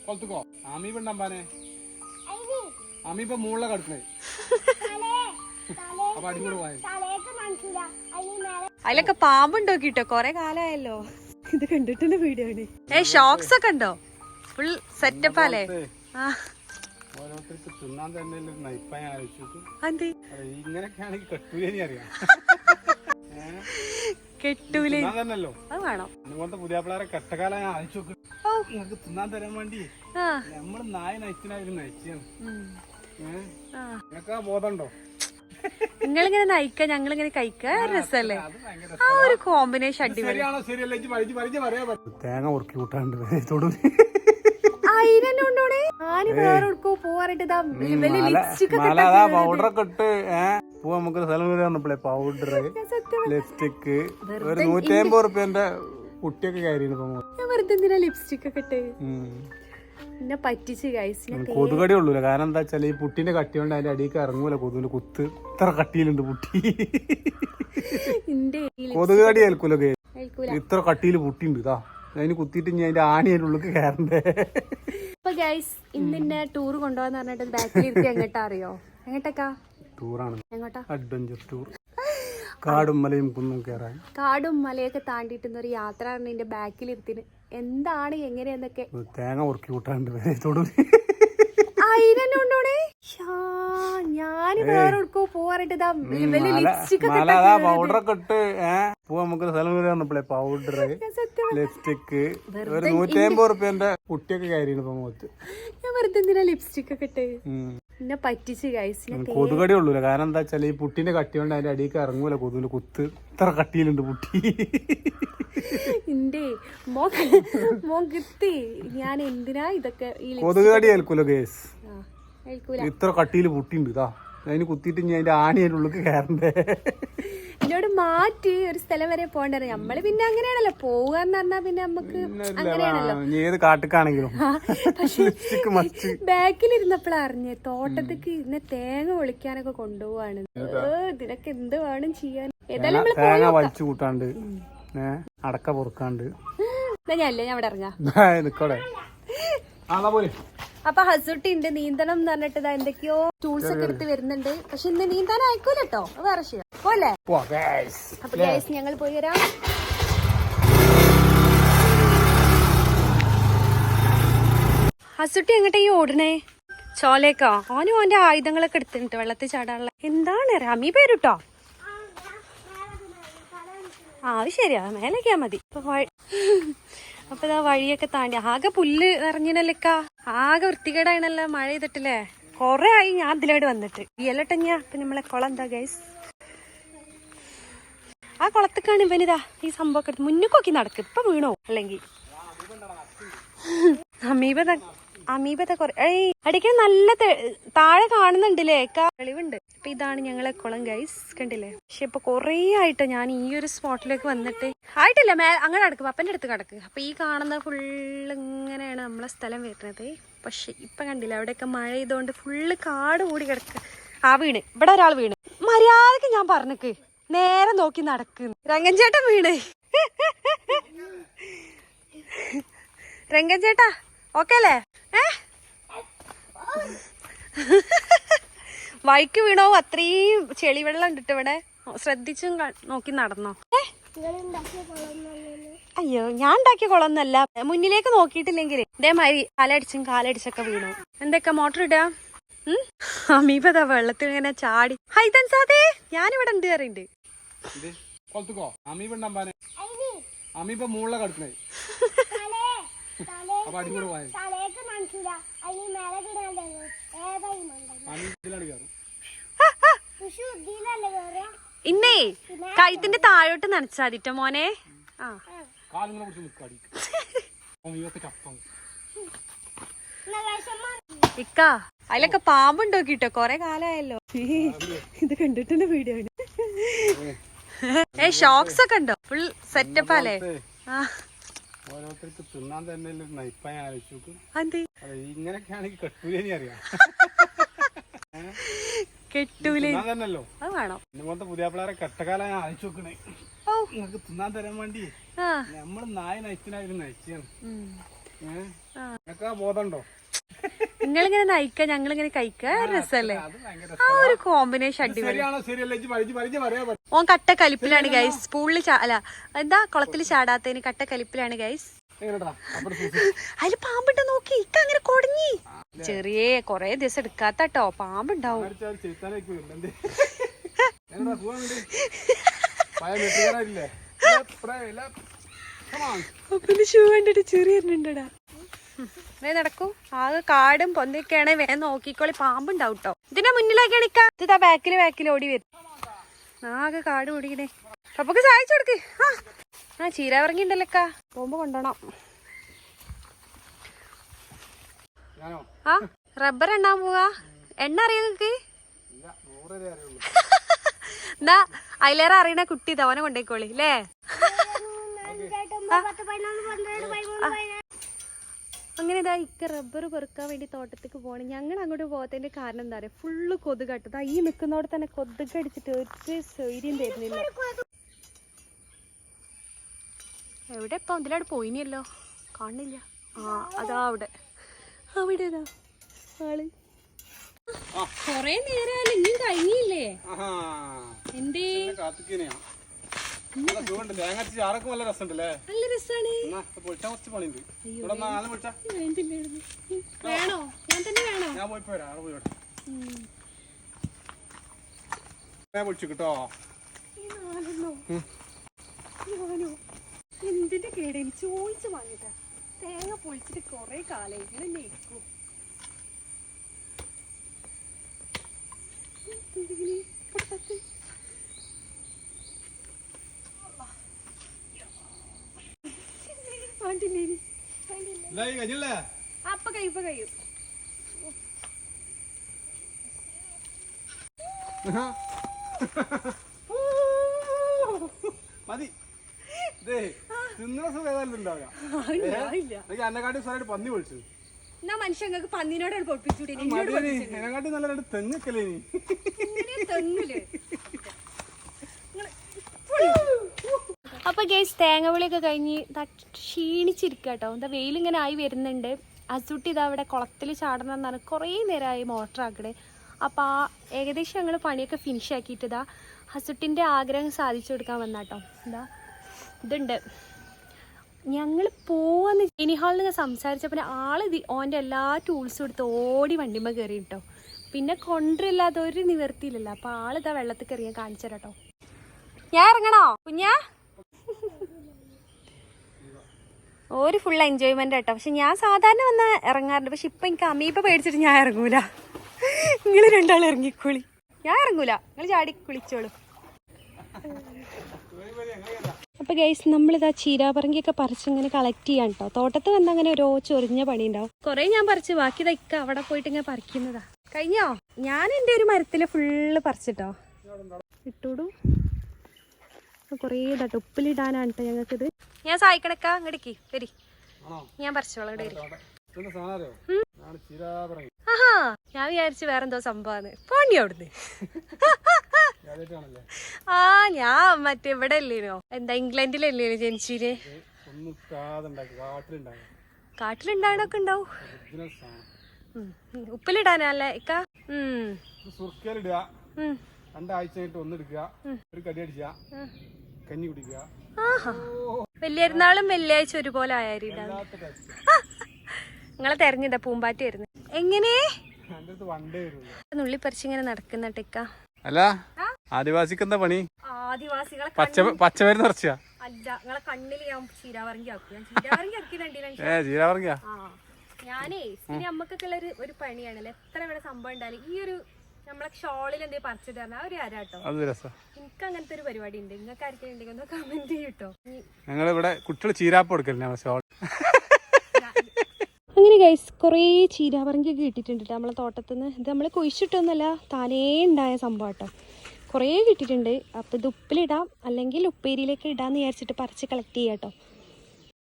കൊളത്തുക്കോ amoeba ഉണ്ടാമ്പാനെ amoeba മുകളിലെ കടക്കണേ അപ്പൊ അടികൂടെ പോയത് അതിലൊക്കെ പാമ്പുണ്ടോക്കിട്ടോ കൊറേ കാലായല്ലോ ഇത് കണ്ടിട്ടുണ്ട് വീഡിയോ ഷോക്സ് ഒക്കെ ഉണ്ടോ ഫുൾ സെറ്റപ്പ് അല്ലേ ഓരോരുത്തർക്ക് തിന്നാൻ തന്നെ നയിപ്പാ ഞാൻ ആലോചിച്ചു അതെ ഇങ്ങനെയൊക്കെ ആണെങ്കിൽ കെട്ടൂലേനി അറിയാം കെട്ടൂലേ തന്നല്ലോ അത് വേണം അതുപോലത്തെ പുതിയ പിള്ളേരെ കെട്ടക്കാലം ഞാൻ അയച്ചു നോക്ക് നിങ്ങക്ക് തിന്നാൻ തരാൻ വേണ്ടി നമ്മള് നായ നയിച്ചിനായിരുന്നു നയിച്ചാണ് നിങ്ങക്ക് ആ ബോധമുണ്ടോ നിങ്ങളിങ്ങനെ നയിക്ക ഞങ്ങളിങ്ങനെ കഴിക്ക രസല്ലേ ആ ഒരു കോമ്പിനേഷൻ അടിപൊളി തേങ്ങ ഉറുക്കി കൂട്ടാണ്ട് തൊടു പൗഡറൊക്കെ ഇട്ട് പൂ നമുക്ക് സ്ഥലം വന്നപ്പോഴേ പൗഡർ ലിപ്സ്റ്റിക്ക് ഒരു 150 റുപ്യന്റെ കുട്ടിയൊക്കെ കാര്യമാണ് വെറുതെ എന്തിനാ ലിപ്സ്റ്റിക് ഒക്കെ ഇട്ട് എന്നെ പറ്റിച്ച് കഴിച്ചു കൊതുകടി ഉള്ളൂല കാരണം എന്താ വെച്ചാൽ ഈ പുട്ടിന്റെ കട്ടി കൊണ്ട് അതിന്റെ അടിയൊക്കെ ഇറങ്ങൂല കൊതുവിന്റെ കുത്ത് ഇത്ര കട്ടിയിലുണ്ട് പുട്ടി കൊതുകടി ഏൽക്കൂല ഇത്ര കട്ടിയില് പുട്ടിണ്ട് ഇതാ അതിന് കുത്തിയിട്ട് ഞാൻ അതിന്റെ ആണി അതിന്റെ ഉള്ളിൽ കയറണ്ടേ. അപ്പൊ ഗൈസ് ഇന്നെ ടൂർ കൊണ്ടുപോകാന്ന് പറഞ്ഞിട്ട് ബാക്കിൽ ഇരുത്തി എങ്ങോട്ടാ അറിയോ എങ്ങോട്ടേക്കാ ടൂറാണ് എങ്ങോട്ടാ അഡ്വഞ്ചർ ടൂർ കാടും മലയും കുന്നും കയറാൻ കാടും മലയൊക്കെ താണ്ടിട്ടുന്ന ഒരു യാത്ര എന്റെ ബാക്കിൽ ഇരുത്തിന് എന്താണ് എങ്ങനെയെന്നൊക്കെ തേങ്ങ ഉറുക്കി കൂട്ടാണ്ട് തൊടു ഞാന് വേറെ പോവാറിട്ട് പൗഡറൊക്കെ ഇട്ട് പൂ നമുക്ക് സ്ഥലം വന്നപ്പോഴേ പൗഡർ ലിപ്സ്റ്റിക്ക് ഒരു 150 റുപ്യന്റെ കുട്ടിയൊക്കെ കാര്യമാണ് ഞാൻ വെറുതെ എന്തിനാ ലിപ്സ്റ്റിക് ഒക്കെ ഇട്ട് എന്നെ പറ്റിച്ച് കഴിച്ചു കൊതുകടി ഉള്ളൂല കാരണം എന്താ വെച്ചാൽ ഈ പുട്ടിന്റെ കട്ടി കൊണ്ട് അതിന്റെ അടിയൊക്കെ ഇറങ്ങൂല കൊതുവിന്റെ കുത്ത് ഇത്ര കട്ടിയിലുണ്ട് പുട്ടി എന്റെ മോൻ കിത്തി ഞാൻ എന്തിനാ ഇതൊക്കെ കൊതുകടി ഏൽക്കൂല കേസ് ഇത്ര കട്ടിയില് പുട്ടിണ്ട് ഇതാ അതിന് കുത്തിയിട്ട് ഞാൻ അതിന്റെ ആണി അതിന്റെ ഉള്ളിൽ കയറണ്ടേ. എന്നോട് മാറ്റി ഒരു സ്ഥലം വരെ പോകണ്ടേ നമ്മള് പിന്നെ അങ്ങനെയാണല്ലോ പോവാന്ന് പറഞ്ഞാ പിന്നെ നമുക്ക് അങ്ങനെയാണല്ലോ ഏത് കാട്ടിക്കാണെങ്കിലും ബാക്കിലിരുന്നപ്പോഴാ അറിഞ്ഞേ തോട്ടത്തേക്ക് ഇന്ന് തേങ്ങ ഒളിക്കാനൊക്കെ കൊണ്ടുപോവാണ് ഇതിനൊക്കെ എന്ത് വേണം ചെയ്യാൻ ഏതായാലും തേങ്ങ വലിച്ചു കൂട്ടാണ്ട് അടക്ക പൊറുക്കാണ്ട് ഞാനല്ലേ ഞാൻ അവിടെ ഇറങ്ങാം നിക്കോടെ. അപ്പൊ ഹസുട്ടി ഉണ്ട് നീന്തണം എന്ന് പറഞ്ഞിട്ട് എന്തൊക്കെയോ ടൂൾസ് ഒക്കെ എടുത്ത് വരുന്നുണ്ട് പക്ഷെ ഇന്ന് നീന്താൻ അയക്കൂല കേട്ടോ വേറെ വിഷയം പോലെ. അപ്പൊ ഗൈസ് ഞങ്ങൾ പോയി വരാം. ഹസുട്ടി എങ്ങോട്ടാ ഈ ഓടണേ ചോലേക്കാ ഓനും ഓന്റെ ആയുധങ്ങളൊക്കെ എടുത്തിട്ട് വെള്ളത്തിൽ ചാടാനുള്ള എന്താണ് റമി പേരുട്ടോ അത് ശരിയാ മേലേക്കാ മതി. അപ്പൊ ഇതാ വഴിയൊക്കെ താണ്ടി ആകെ പുല്ല് നിറഞ്ഞിനല്ലേക്കാ ആകെ വൃത്തികേടായിനല്ലോ മഴ ചെയ്തിട്ടില്ലേ കൊറേ ആയി ഞാൻ ഇതിലോട്ട് വന്നിട്ട് ഇയലട്ടഞ്ഞ ഇപ്പൊ നമ്മളെ കുളം എന്താ ഗൈസ് ആ കുളത്തേക്കാണ് ഇവനിതാ ഈ സംഭവമൊക്കെ എടുത്ത് മുന്നിൽ നടക്കും ഇപ്പൊ വീണോ അല്ലെങ്കിൽ അമീബത കൊറേ അടിക്കാൻ നല്ല താഴെ കാണുന്നുണ്ടല്ലേ തെളിവുണ്ട്. അപ്പൊ ഇതാണ് ഞങ്ങളെ കുളം ഗൈസ് കണ്ടില്ലേ. പക്ഷെ ഇപ്പൊ കൊറേ ആയിട്ട് ഞാൻ ഈ ഒരു സ്പോട്ടിലേക്ക് വന്നിട്ട് ആയിട്ടില്ല അങ്ങനെ കിടക്കും അപ്പന്റെ അടുത്ത് കിടക്ക്. അപ്പൊ ഈ കാണുന്ന ഫുള്ള് ഇങ്ങനെയാണ് നമ്മളെ സ്ഥലം വരുന്നത്. പക്ഷെ ഇപ്പൊ കണ്ടില്ല അവിടെയൊക്കെ മഴ ചെയ്തോണ്ട് ഫുള്ള് കാട് കൂടി കിടക്ക. ആ വീണ് ഇവിടെ ഒരാൾ വീണ് മര്യാദക്ക് ഞാൻ പറഞ്ഞക്ക് നേരെ നോക്കി നടക്കുന്നു. രംഗൻചേട്ടൻ വീണ് രംഗൻചേട്ടാ ഓക്കെ അല്ലേ വഴിക്ക് വീണോ അത്രയും ചെളി വെള്ളം ഉണ്ടിട്ട് ഇവിടെ ശ്രദ്ധിച്ചും നോക്കി നടന്നോ. അയ്യോ ഞാൻ ഉണ്ടാക്കിയ കുളമൊന്നല്ല മുന്നിലേക്ക് നോക്കിയിട്ടില്ലെങ്കിൽ ഇതേമാതിരി കാലടിച്ചൊക്കെ വീണു. എന്തൊക്കെ മോട്ടർ ഇടാ അമീപതാ വെള്ളത്തിൽ ഇങ്ങനെ ചാടി ഹൈതൻ സാധേ ഞാനിവിടെ ഉണ്ട് കയറിണ്ട്. അമീബ മുകളിലെ കടക്കണേ അപ്പൊ അടികൂടെ പോയത് ഇന്നേ കഴുത്തിന്റെ താഴോട്ട് നനച്ചാതിട്ടോ മോനെ. ഇക്ക അതിലൊക്കെ പാമ്പുണ്ടോക്കിട്ടോ കൊറേ കാലായല്ലോ ഇത് കണ്ടിട്ടുണ്ട് വീഡിയോ ഷോക്സ് ഒക്കെ ഉണ്ടോ ഫുൾ സെറ്റപ്പ് അല്ലേ ഓരോരുത്തർക്ക് തിന്നാൻ തന്നെ നയിപ്പാ ഞാൻ ആലോചിച്ചു ഇങ്ങനെയൊക്കെ ആണെങ്കിൽ കെട്ടൂലേനി അറിയാം കെട്ടൂലേ തന്നല്ലോ അത് വേണം ഇതുപോലത്തെ പുതിയ പിള്ളേരെ കെട്ടക്കാലം ഞാൻ അയച്ചു നോക്കണേ നിങ്ങക്ക് തിന്നാൻ തരാൻ വേണ്ടി നമ്മള് നായ നയിച്ചിനായിരുന്നു നയിച്ചാണ് ബോധമുണ്ടോ? നിങ്ങളിങ്ങനെ നയിക്ക, ഞങ്ങളിങ്ങനെ കഴിക്ക, രസല്ലേ? ആ ഒരു കോമ്പിനേഷൻ അടിപൊളി. ഓൻ കട്ട കലിപ്പിലാണ് ഗൈസ്. സ്പൂളിൽ അല്ല എന്താ കുളത്തിൽ ചാടാത്തതിന് കട്ട കലിപ്പിലാണ് ഗൈസ്. അതില് പാമ്പിട്ട് നോക്കി ഇക്ക അങ്ങനെ കൊടങ്ങി. ചെറിയ കൊറേ ദിവസം എടുക്കാത്തട്ടോ പാമ്പുണ്ടാവും. അപ്പൊ ഷൂ കണ്ടിട്ട് ചെറിയണ്ടാ നടക്കും. ആകെ കാടും പൊന്തൊക്കെയാണെ വേഗം നോക്കിക്കോളി, പാമ്പുണ്ടാവും കേട്ടോ. ഇതിന്റെ മുന്നിലേക്കാണ് ഇക്ക. ഇത് ബാക്കില് ഓടി വരും. ആകെ കാട് ഓടിക്കണേ. അപ്പൊക്ക് സഹായിച്ചു കൊടുക്ക്. ആ ചീരാവറങ്ങിണ്ടല്ലോക്കാ, പോകുമ്പോ കൊണ്ടോണം. ആ റബ്ബർ എണ്ണാൻ പോവാ. എണ്ണ അറിയാം നിങ്ങക്ക്? എന്നാ അതിലേറെ അറിയണ കുട്ടി തവനെ കൊണ്ടേക്കോളി അല്ലേ? അങ്ങനെ ഇതാ ഇക്ക റബ്ബർ പെറുക്കാൻ വേണ്ടി തോട്ടത്തേക്ക് പോകണം. ഞങ്ങൾ അങ്ങോട്ട് പോകത്തതിന്റെ കാരണം എന്താ പറയാ, ഫുള്ള് കൊതുക് കട്ടതാ. ഈ നിൽക്കുന്നോടെ തന്നെ കൊതുക് അടിച്ചിട്ട് ഒരു സൗര്യം തരുന്നില്ല. എവിടെ ഇപ്പൊ അതിലവിടെ പോയിനിയല്ലോ, കാണില്ല. ആ അതാ അവിടെ ഇതാ ആള്. കൊറേ നേരം ഇനിയും കഴിഞ്ഞില്ലേ? എന്തേ നല്ല രസമുണ്ടല്ലേ? നല്ല രസാണ്. വേണോ? ഞാൻ തന്നെ വേണോ? ഞാൻ പോയി പോരാ, കേട്ടോ. എന്തിന്റെ കേട് എനിക്ക് ചോദിച്ചു വാങ്ങിട്ടാ. തേങ്ങ പൊളിച്ചിട്ട് കൊറേ കാലം ഇങ്ങനെ നെയ്ക്കും. അപ്പൊ കഴിയും. മതി. എന്നെക്കാട്ടി സ്വരായിട്ട് പന്നി വിളിച്ചു. എന്നാ മനുഷ്യങ്ങൾക്ക് പന്നിനോട് പൊട്ടിച്ചൂടെ? എന്നെക്കാട്ടി നല്ല രണ്ട് തെങ്ങക്കല്ലേ നീ? തെങ്ങില് അപ്പൊ ഗൈസ് തേങ്ങവിളിയൊക്കെ കഴിഞ്ഞ് ക്ഷീണിച്ചിരിക്കട്ടോ. എന്താ വെയിലിങ്ങനെ ആയി വരുന്നുണ്ട്. അസുട്ടി ഇതാ അവിടെ കുളത്തിൽ ചാടണം എന്നാണ് കുറേ നേരമായി മോട്ടർ ആക്കണേ. അപ്പോൾ ഏകദേശം ഞങ്ങൾ പണിയൊക്കെ ഫിനിഷ് ആക്കിയിട്ടതാ ഹസുട്ടിൻ്റെ ആഗ്രഹം സാധിച്ചു കൊടുക്കാൻ വന്നാട്ടോ. എന്താ ഇതുണ്ട്, ഞങ്ങൾ പോവാന്ന് ജെനി ഹാളിൽ നിന്ന് സംസാരിച്ചപ്പോൾ ആള് ഓൻ്റെ എല്ലാ ടൂൾസും എടുത്ത് ഓടി വണ്ടിമ്മ കയറി കേട്ടോ. പിന്നെ കൊണ്ടില്ലാതെ ഒരു നിവർത്തിയില്ലല്ലോ. അപ്പോൾ ആളിതാ വെള്ളത്തിൽ കയറി ഞാൻ കാണിച്ചു തരാം കേട്ടോ. ഞാൻ ഇറങ്ങണോ കുഞ്ഞാ? ഒരു ഫുൾ എൻജോയ്മെന്റ് കേട്ടോ. പക്ഷെ ഞാൻ സാധാരണ വന്ന് ഇറങ്ങാറുണ്ട്. പക്ഷെ ഇപ്പൊ എനിക്ക് അമീബ പേടിച്ചിട്ട് ഞാൻ ഇറങ്ങൂല. നിങ്ങൾ രണ്ടാളും ഇറങ്ങിക്കോളി, ഞാൻ ഇറങ്ങൂല. നിങ്ങൾ ചാടി കുളിച്ചോളൂ. അപ്പൊ ഗൈസ് നമ്മളിതാ ചീരാപറങ്കിയൊക്കെ പറിച്ചിങ്ങനെ കളക്ട് ചെയ്യാൻ കേട്ടോ. തോട്ടത്ത് വന്ന് അങ്ങനെ ഓരോ ചൊറിഞ്ഞ പണി ഉണ്ടാവും. കുറെ ഞാൻ പറിച്ച് ബാക്കി ഇതൊക്കെ അവിടെ പോയിട്ട് ഇങ്ങനെ പറിക്കുന്നതാ. കഴിഞ്ഞോ? ഞാൻ എൻ്റെ ഒരു മരത്തില് ഫുള്ള് പറിച്ചിട്ടോ. ഇട്ടോടൂ. കൊറേ ഇതാട്ടോ ഉപ്പിലിടാനാണ് കേട്ടോ ഞങ്ങൾക്കിത്. ഞാൻ സഹായിക്കണക്കാ, ഇങ്ങടേക്ക് വരി, ഞാൻ പറിച്ചോളാം. ആഹാ, ഞാൻ വിചാരിച്ചു വേറെന്തോ സംഭവമാണ്. പോണ്ടി അവിടുന്ന്. ആ ഞാൻ മറ്റേ ഇവിടെ അല്ലേനോ, എന്താ ഇംഗ്ലണ്ടിലല്ലേനോ ജനിച്ചിന്. കാട്ടിലുണ്ടാകണൊക്കെ ഉണ്ടാവും. ഉപ്പിലിടാനല്ലേ ഇക്ക? രണ്ടാഴ്ച ഒന്നെടുക്കുക, ഒരു കടി അടിക്കുക, കഞ്ഞി കുടിക്കുക. വലിയൊരുന്നാളും വെള്ളിയാഴ്ച ഒരുപോലെ ആയാലും നിങ്ങളെ തെരഞ്ഞിതാ പൂമ്പാറ്റായിരുന്നു. എങ്ങനെ നുള്ളി പറിച്ചിങ്ങനെ നടക്കുന്ന ടെക്ക. അല്ല ആദിവാസിക്ക് എന്താ പണി? ആദിവാസികളെ പച്ചമരുന്ന് നിറച്ചാ? അല്ല, നിങ്ങളെ കണ്ണില് ഞാൻ ചീരാവറങ്കി ആക്കി. ഞാൻ ചീരാവറങ്കി ചീരാവറങ്കിയാ? ഞാനേ പിന്നെ അമ്മക്കൊക്കെ ഉള്ള ഒരു പണിയാണല്ലോ. എത്ര ഇവിടെ സംഭവം ഉണ്ടായാലും ഈ ഒരു നമ്മളെ ഷോളിൽ എന്തെങ്കിലും പറിച്ചു തരണം ഒരു ആരാട്ടോ. എനിക്ക് അങ്ങനത്തെ ഒരു പരിപാടി ഉണ്ട്. നിങ്ങൾക്ക് ആർക്കും ഉണ്ടെങ്കിൽ ഒന്ന് കമന്റ് ചെയ്യൂട്ടോ. ഞങ്ങളിവിടെ കുട്ടികൾ ചീരാപ്പ് കൊടുക്കല്ലേ ഷോൾ. അങ്ങനെ ഗൈസ് കുറേ ചീരാപറങ്കിയൊക്കെ കിട്ടിയിട്ടുണ്ട് നമ്മളെ തോട്ടത്തിൽ നിന്ന്. ഇത് നമ്മൾ കുഴിച്ചിട്ടൊന്നുമല്ല, താനേ ഉണ്ടായ സംഭവം കേട്ടോ. കുറേ കിട്ടിയിട്ടുണ്ട്. അപ്പോൾ ഇത് ഉപ്പിലിടാം അല്ലെങ്കിൽ ഉപ്പേരിയിലേക്ക് ഇടാമെന്ന് വിചാരിച്ചിട്ട് പറിച്ച് കളക്ട് ചെയ്യാം കേട്ടോ.